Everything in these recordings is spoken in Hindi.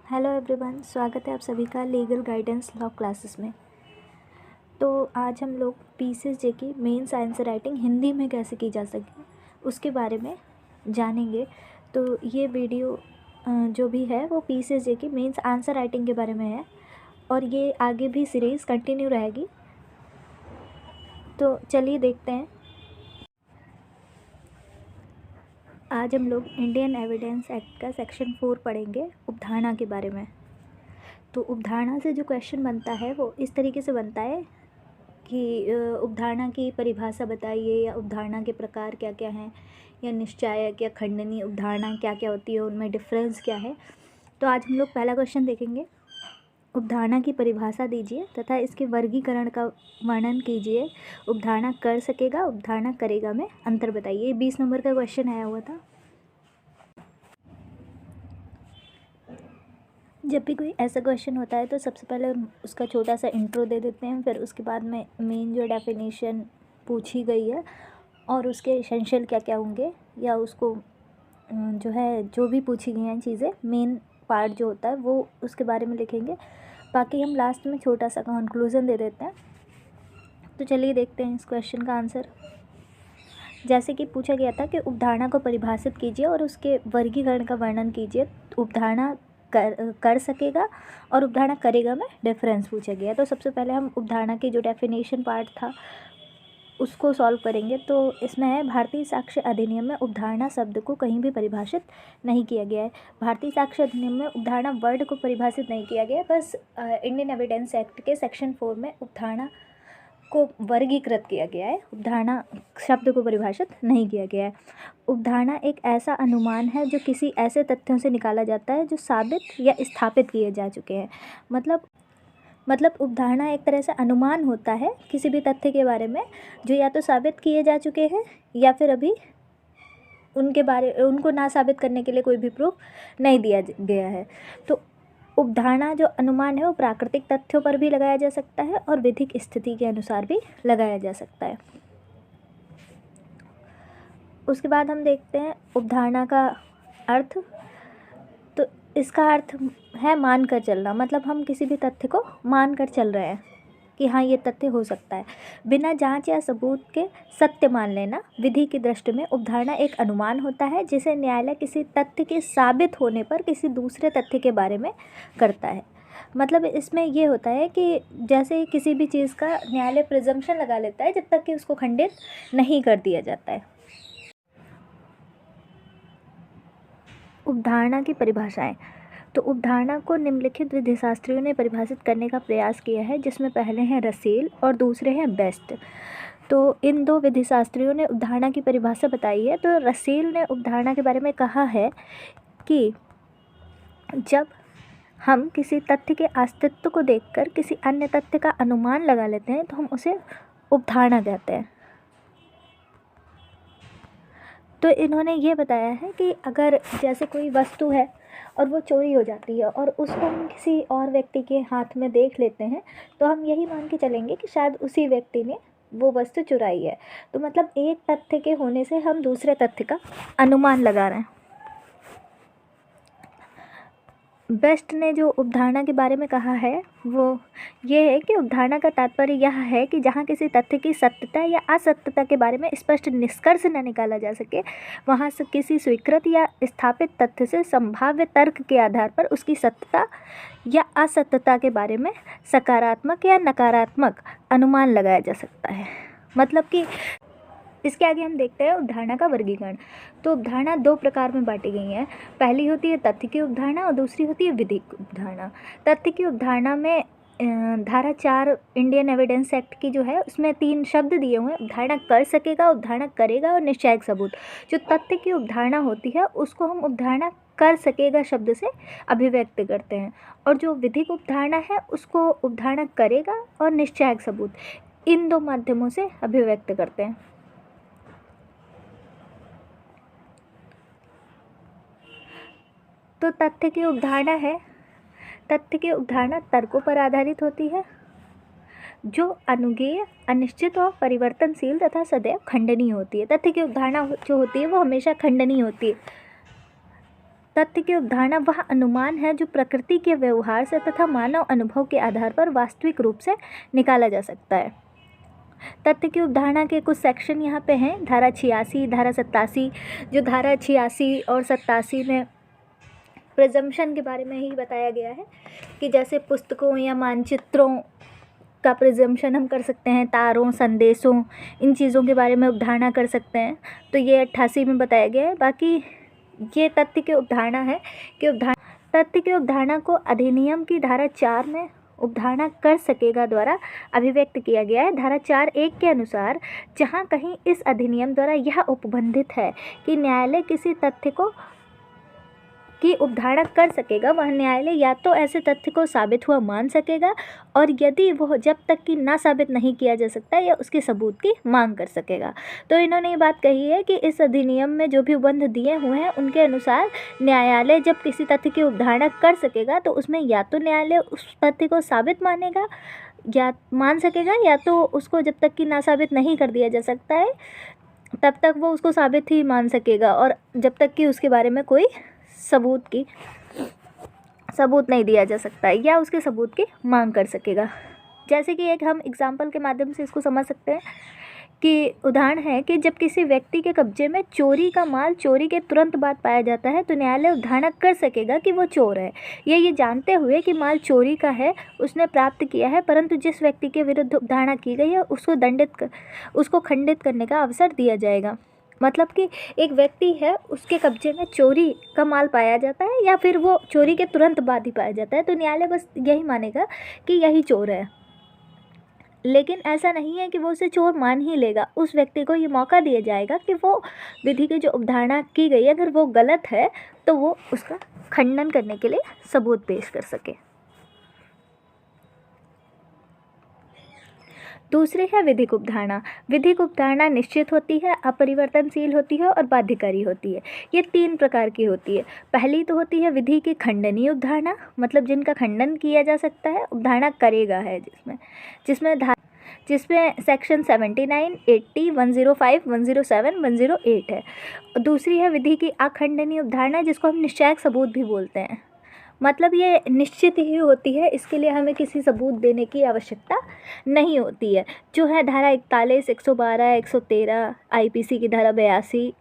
हेलो एवरीवन, स्वागत है आप सभी का लीगल गाइडेंस लॉ क्लासेस में। तो आज हम लोग पीसीएसजे की मेंस आंसर राइटिंग हिंदी में कैसे की जा सके उसके बारे में जानेंगे। तो ये वीडियो जो भी है वो पीसीएसजे की मेंस आंसर राइटिंग के बारे में है और ये आगे भी सीरीज़ कंटिन्यू रहेगी। तो चलिए देखते हैं। आज हम लोग इंडियन एविडेंस एक्ट का सेक्शन 4 पढ़ेंगे, उपधारणा के बारे में। तो उपधारणा से जो क्वेश्चन बनता है वो इस तरीके से बनता है कि उपधारणा की परिभाषा बताइए, या उपधारणा के प्रकार क्या क्या हैं, या निश्चायक या खंडनीय उपधारणा क्या क्या होती है, उनमें डिफरेंस क्या है। तो आज हम लोग पहला क्वेश्चन देखेंगे। उपधारणा की परिभाषा दीजिए तथा इसके वर्गीकरण का वर्णन कीजिए। उपधारणा कर सकेगा, उपधारणा करेगा में अंतर बताइए। 20 नंबर का क्वेश्चन आया हुआ था। जब भी कोई ऐसा क्वेश्चन होता है तो सबसे पहले उसका छोटा सा इंट्रो दे देते हैं, फिर उसके बाद में मेन जो डेफिनेशन पूछी गई है और उसके एसेंशियल क्या क्या होंगे, या उसको जो है जो भी पूछी गई हैं चीज़ें, मेन पार्ट जो होता है वो उसके बारे में लिखेंगे। बाकी हम लास्ट में छोटा सा कंक्लूज़न दे देते हैं। तो चलिए देखते हैं इस क्वेश्चन का आंसर। जैसे कि पूछा गया था कि उपधारणा को परिभाषित कीजिए और उसके वर्गीकरण का वर्णन कीजिए। उपधारणा कर सकेगा और उपधारणा करेगा में डिफरेंस पूछा गया। तो सबसे पहले हम उपधारणा की जो डेफिनेशन पार्ट था उसको सॉल्व करेंगे। तो इसमें है, भारतीय साक्ष्य अधिनियम में उपधारणा शब्द को कहीं भी परिभाषित नहीं किया गया है। भारतीय साक्ष्य अधिनियम में उपधारणा वर्ड को परिभाषित नहीं किया गया है, बस इंडियन एविडेंस एक्ट के सेक्शन 4 में उपधारणा को वर्गीकृत किया गया है। उपधारणा शब्द को परिभाषित नहीं किया गया है। उपधारणा एक ऐसा अनुमान है जो किसी ऐसे तथ्यों से निकाला जाता है जो साबित या स्थापित किए जा चुके हैं। मतलब उपधारणा एक तरह से अनुमान होता है किसी भी तथ्य के बारे में जो या तो साबित किए जा चुके हैं या फिर अभी उनको ना साबित करने के लिए कोई भी प्रूफ नहीं दिया गया है। तो उपधारणा जो अनुमान है वो प्राकृतिक तथ्यों पर भी लगाया जा सकता है और विधिक स्थिति के अनुसार भी लगाया जा सकता है। उसके बाद हम देखते हैं उपधारणा का अर्थ। तो इसका अर्थ है मान कर चलना, मतलब हम किसी भी तथ्य को मान कर चल रहे हैं कि हाँ ये तथ्य हो सकता है, बिना जांच या सबूत के सत्य मान लेना। विधि की दृष्टि में उपधारणा एक अनुमान होता है जिसे न्यायालय किसी तथ्य के साबित होने पर किसी दूसरे तथ्य के बारे में करता है। मतलब इसमें ये होता है कि जैसे किसी भी चीज़ का न्यायालय प्रिजम्पशन लगा लेता है जब तक कि उसको खंडित नहीं कर दिया जाता है। उपधारणा की परिभाषाएं। तो उपधारणा को निम्नलिखित विधिशास्त्रियों ने परिभाषित करने का प्रयास किया है, जिसमें पहले हैं रसेल और दूसरे हैं बेस्ट। तो इन दो विधिशास्त्रियों ने उपधारणा की परिभाषा बताई है। तो रसेल ने उपधारणा के बारे में कहा है कि जब हम किसी तथ्य के अस्तित्व को देखकर किसी अन्य तथ्य का अनुमान लगा लेते हैं तो हम उसे उपधारणा कहते हैं। तो इन्होंने ये बताया है कि अगर जैसे कोई वस्तु है और वो चोरी हो जाती है और उसको हम किसी और व्यक्ति के हाथ में देख लेते हैं तो हम यही मान के चलेंगे कि शायद उसी व्यक्ति ने वो वस्तु चुराई है। तो मतलब एक तथ्य के होने से हम दूसरे तथ्य का अनुमान लगा रहे हैं। बेस्ट ने जो उपधारणा के बारे में कहा है वो ये है कि उपधारणा का तात्पर्य यह है कि जहाँ किसी तथ्य की सत्यता या असत्यता के बारे में स्पष्ट निष्कर्ष न निकाला जा सके, वहाँ से किसी स्वीकृत या स्थापित तथ्य से संभाव्य तर्क के आधार पर उसकी सत्यता या असत्यता के बारे में सकारात्मक या नकारात्मक अनुमान लगाया जा सकता है। मतलब कि इसके आगे हम देखते हैं उपधारणा का वर्गीकरण। तो उपधारणा दो प्रकार में बांटी गई है। पहली होती है तथ्य की उपधारणा और दूसरी होती है विधिक उपधारणा। तथ्य की उपधारणा में धारा 4 इंडियन एविडेंस एक्ट की जो है उसमें 3 शब्द दिए हुए हैं, उपधारणा कर सकेगा, उपधारणा करेगा और निश्चायक सबूत। जो तथ्य की उपधारणा होती है उसको हम उपधारणा कर सकेगा शब्द से अभिव्यक्त करते हैं, और जो विधिक उपधारणा है उसको उपधारणा करेगा और निश्चायक सबूत, इन दो माध्यमों से अभिव्यक्त करते हैं। तो तथ्य की उपधारणा है, तथ्य की उपधारणा तर्कों पर आधारित होती है जो अनुगेय, अनिश्चित और परिवर्तनशील तथा सदैव खंडनीय होती है। तथ्य की उपधारणा जो होती है वो हमेशा खंडनीय होती है। तथ्य की अवधारणा वह अनुमान है जो प्रकृति के व्यवहार से तथा मानव अनुभव के आधार पर वास्तविक रूप से निकाला जा सकता है। तथ्य की अवधारणा के कुछ सेक्शन यहाँ पे हैं, धारा 86, धारा 87। जो धारा 86 और 87 में प्रिजम्पशन के बारे में ही बताया गया है कि जैसे पुस्तकों या मानचित्रों का प्रिजम्पशन हम कर सकते हैं, तारों, संदेशों, इन चीज़ों के बारे में अवधारणा कर सकते हैं, तो ये 88 में बताया गया है। बाकी ये तथ्य की अवधारणा है कि तथ्य की अवधारणा को अधिनियम की धारा 4 में अवधारणा कर सकेगा द्वारा अभिव्यक्त किया गया है। धारा 4(1) के अनुसार जहाँ कहीं इस अधिनियम द्वारा यह उपबंधित है कि न्यायालय किसी तथ्य को की अवधारणा कर सकेगा, वह न्यायालय या तो ऐसे तथ्य को साबित हुआ मान सकेगा, और यदि वह जब तक कि ना साबित नहीं किया जा सकता या उसके सबूत की मांग कर सकेगा। तो इन्होंने ये बात कही है कि इस अधिनियम में जो भी उपबंध दिए हुए हैं उनके अनुसार न्यायालय जब किसी तथ्य की अवधारणा कर सकेगा तो उसमें या तो न्यायालय उस तथ्य को साबित मानेगा या मान सकेगा, या तो उसको जब तक कि ना साबित नहीं कर दिया जा सकता है तब तक वो उसको साबित ही मान सकेगा, और जब तक कि उसके बारे में कोई सबूत नहीं दिया जा सकता है या उसके सबूत की मांग कर सकेगा। जैसे कि एक हम एग्जाम्पल के माध्यम से इसको समझ सकते हैं कि उदाहरण है कि जब किसी व्यक्ति के कब्जे में चोरी का माल चोरी के तुरंत बाद पाया जाता है तो न्यायालय अवधारणा कर सकेगा कि वो चोर है। ये जानते हुए कि माल चोरी का है, उसने प्राप्त किया है, परंतु जिस व्यक्ति के विरुद्ध अवधारणा की गई है उसको खंडित करने का अवसर दिया जाएगा। मतलब कि एक व्यक्ति है, उसके कब्जे में चोरी का माल पाया जाता है या फिर वो चोरी के तुरंत बाद ही पाया जाता है, तो न्यायालय बस यही मानेगा कि यही चोर है। लेकिन ऐसा नहीं है कि वो उसे चोर मान ही लेगा। उस व्यक्ति को ये मौका दिया जाएगा कि वो विधि की जो अवधारणा की गई है अगर वो गलत है तो वो उसका खंडन करने के लिए सबूत पेश कर सके। दूसरी है विधिक उपधारणा। विधिक उपधारणा निश्चित होती है, अपरिवर्तनशील होती है और बाध्यकारी होती है। ये 3 प्रकार की होती है। पहली तो होती है विधि की खंडनीय उपधारणा, मतलब जिनका खंडन किया जा सकता है, उपधारणा करेगा है जिसमें सेक्शन 79, 80, 105, 107, 108 है। दूसरी है विधि की अखंडनीय उपधारणा, जिसको हम निश्चायक सबूत भी बोलते हैं। मतलब ये निश्चित ही होती है, इसके लिए हमें किसी सबूत देने की आवश्यकता नहीं होती है, जो है धारा 41, 112, 113, IPC की धारा 82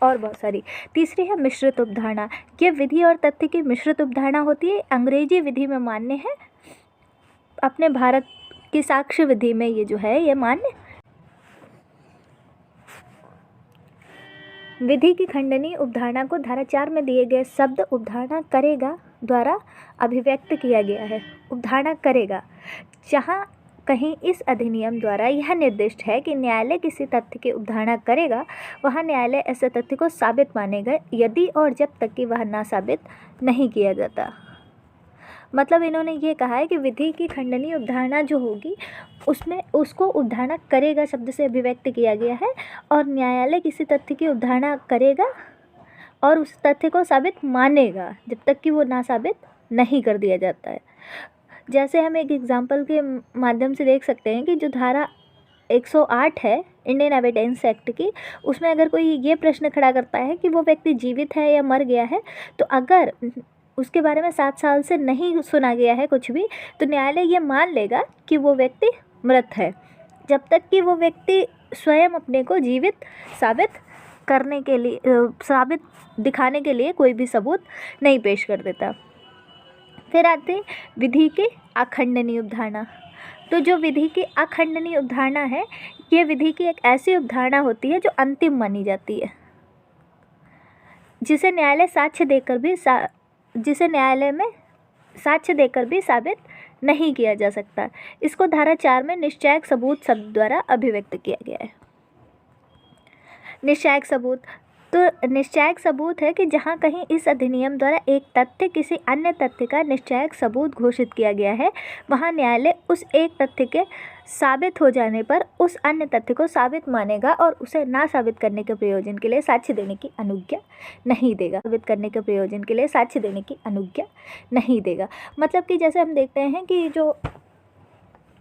और बहुत सारी। तीसरी है मिश्रित उपधारणा। ये विधि और तथ्य की मिश्रित उपधारणा होती है, अंग्रेजी विधि में मान्य है, अपने भारत की साक्ष्य विधि में ये जो है ये मान्य। विधि की खंडनीय उपधारणा को धारा 4 में दिए गए शब्द उपधारणा करेगा द्वारा अभिव्यक्त किया गया है। उपधारणा करेगा, जहाँ कहीं इस अधिनियम द्वारा यह निर्दिष्ट है कि न्यायालय किसी तथ्य की उपधारणा करेगा, वहाँ न्यायालय ऐसे तथ्य को साबित मानेगा यदि और जब तक कि वह ना साबित नहीं किया जाता। मतलब इन्होंने ये कहा है कि विधि की खंडनीय उपधारणा जो होगी उसमें उसको उपधारणा करेगा शब्द से अभिव्यक्त किया गया है, और न्यायालय किसी तथ्य की उपधारणा करेगा और उस तथ्य को साबित मानेगा जब तक कि वो ना साबित नहीं कर दिया जाता है। जैसे हम एक एग्जांपल के माध्यम से देख सकते हैं कि जो धारा 108 है इंडियन एविडेंस एक्ट की, उसमें अगर कोई ये प्रश्न खड़ा करता है कि वो व्यक्ति जीवित है या मर गया है, तो अगर उसके बारे में 7 साल से नहीं सुना गया है कुछ भी, तो न्यायालय ये मान लेगा कि वो व्यक्ति मृत है, जब तक कि वो व्यक्ति स्वयं अपने को जीवित साबित करने के लिए साबित दिखाने के लिए कोई भी सबूत नहीं पेश कर देता। फिर आते हैं विधि की अखंडनीय उपधारणा। तो जो विधि की अखंडनीय उपधारणा है, ये विधि की एक ऐसी उपधारणा होती है जो अंतिम मानी जाती है, जिसे न्यायालय में साक्ष्य देकर भी साबित नहीं किया जा सकता। इसको धारा 4 में निश्चायक सबूत शब्द द्वारा अभिव्यक्त किया गया है। निश्चायक सबूत, तो निश्चायक सबूत है कि जहाँ कहीं इस अधिनियम द्वारा एक तथ्य किसी अन्य तथ्य का निश्चायक सबूत घोषित किया गया है, वहाँ न्यायालय उस एक तथ्य के साबित हो जाने पर उस अन्य तथ्य को साबित मानेगा और उसे ना साबित करने के प्रयोजन के लिए साक्ष्य देने की अनुज्ञा नहीं देगा। साबित करने के प्रयोजन के लिए साक्ष्य देने की अनुज्ञा नहीं देगा। मतलब कि जैसे हम देखते हैं कि जो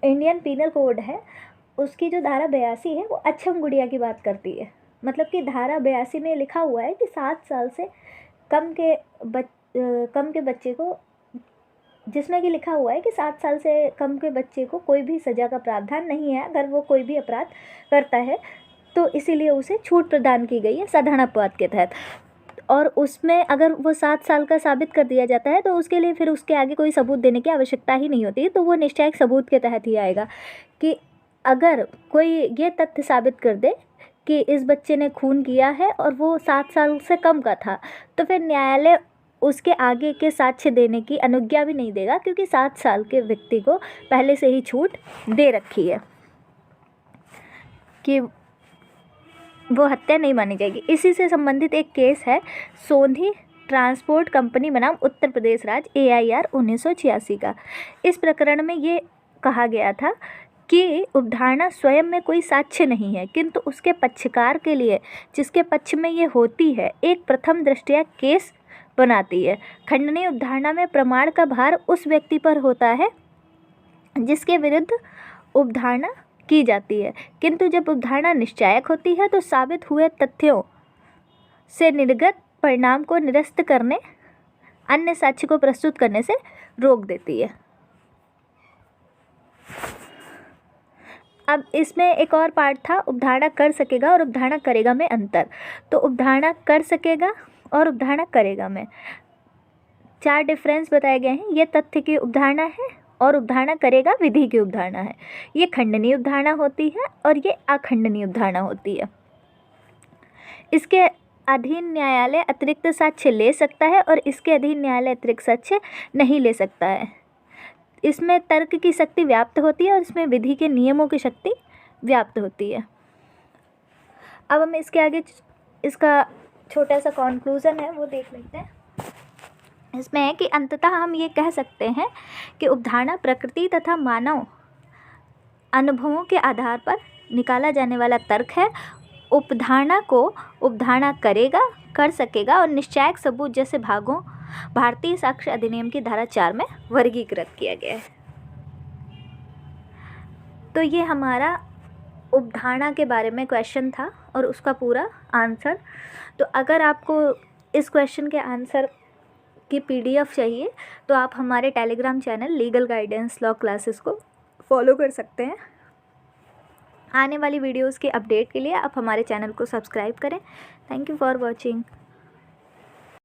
इंडियन पीनल कोड है उसकी जो धारा 82 है वो अच्छम गुड़िया की बात करती है। मतलब कि धारा 82 में लिखा हुआ है कि 7 साल से कम के बच्चे को, जिसमें कि लिखा हुआ है कि 7 साल से कम के बच्चे को कोई भी सज़ा का प्रावधान नहीं है अगर वो कोई भी अपराध करता है, तो इसीलिए उसे छूट प्रदान की गई है साधारण अपवाद के तहत। और उसमें अगर वो 7 साल का साबित कर दिया जाता है तो उसके लिए फिर उसके आगे कोई सबूत देने की आवश्यकता ही नहीं होती, तो वो निश्चयक सबूत के तहत ही आएगा कि अगर कोई ये तथ्य साबित कर दे कि इस बच्चे ने खून किया है और वो 7 साल से कम का था, तो फिर न्यायालय उसके आगे के साक्ष्य देने की अनुज्ञा भी नहीं देगा, क्योंकि 7 साल के व्यक्ति को पहले से ही छूट दे रखी है कि वो हत्या नहीं मानी जाएगी। इसी से संबंधित एक केस है सोंधी ट्रांसपोर्ट कंपनी बनाम उत्तर प्रदेश राज्य AIR 1986 का। इस प्रकरण में ये कहा गया था कि उपधारणा स्वयं में कोई साक्ष्य नहीं है, किंतु उसके पक्षकार के लिए, जिसके पक्ष में ये होती है, एक प्रथम दृष्टया केस बनाती है। खंडनीय उपधारणा में प्रमाण का भार उस व्यक्ति पर होता है जिसके विरुद्ध उपधारणा की जाती है, किंतु जब उपधारणा निश्चायक होती है तो साबित हुए तथ्यों से निर्गत परिणाम को निरस्त करने, अन्य साक्ष्य को प्रस्तुत करने से रोक देती है। अब इसमें एक और पार्ट था, उपधारणा कर सकेगा और उपधारणा करेगा में अंतर। तो उपधारणा कर सकेगा और उपधारणा करेगा में 4 डिफरेंस बताए गए हैं। ये तथ्य की उपधारणा है और उपधारणा करेगा विधि की उपधारणा है। ये खंडनीय उपधारणा होती है और ये अखंडनीय उपधारणा होती है। इसके अधीन न्यायालय अतिरिक्त साक्ष्य ले सकता है और इसके अधीन न्यायालय अतिरिक्त साक्ष्य नहीं ले सकता है। इसमें तर्क की शक्ति व्याप्त होती है और इसमें विधि के नियमों की शक्ति व्याप्त होती है। अब हम इसके आगे इसका छोटा सा कॉन्क्लूज़न है वो देख लेते हैं। इसमें है कि अंततः हम ये कह सकते हैं कि उपधारणा प्रकृति तथा मानव अनुभवों के आधार पर निकाला जाने वाला तर्क है। उपधारणा को उपधारणा करेगा, कर सकेगा और निश्चायक सबूत जैसे भागों भारतीय साक्ष्य अधिनियम की धारा 4 में वर्गीकृत किया गया है। तो ये हमारा उपधारणा के बारे में क्वेश्चन था और उसका पूरा आंसर। तो अगर आपको इस क्वेश्चन के आंसर की PDF चाहिए तो आप हमारे Telegram channel legal guidance law classes को फॉलो कर सकते हैं। आने वाली वीडियोस के अपडेट के लिए आप हमारे चैनल को सब्सक्राइब करें। Thank you for watching.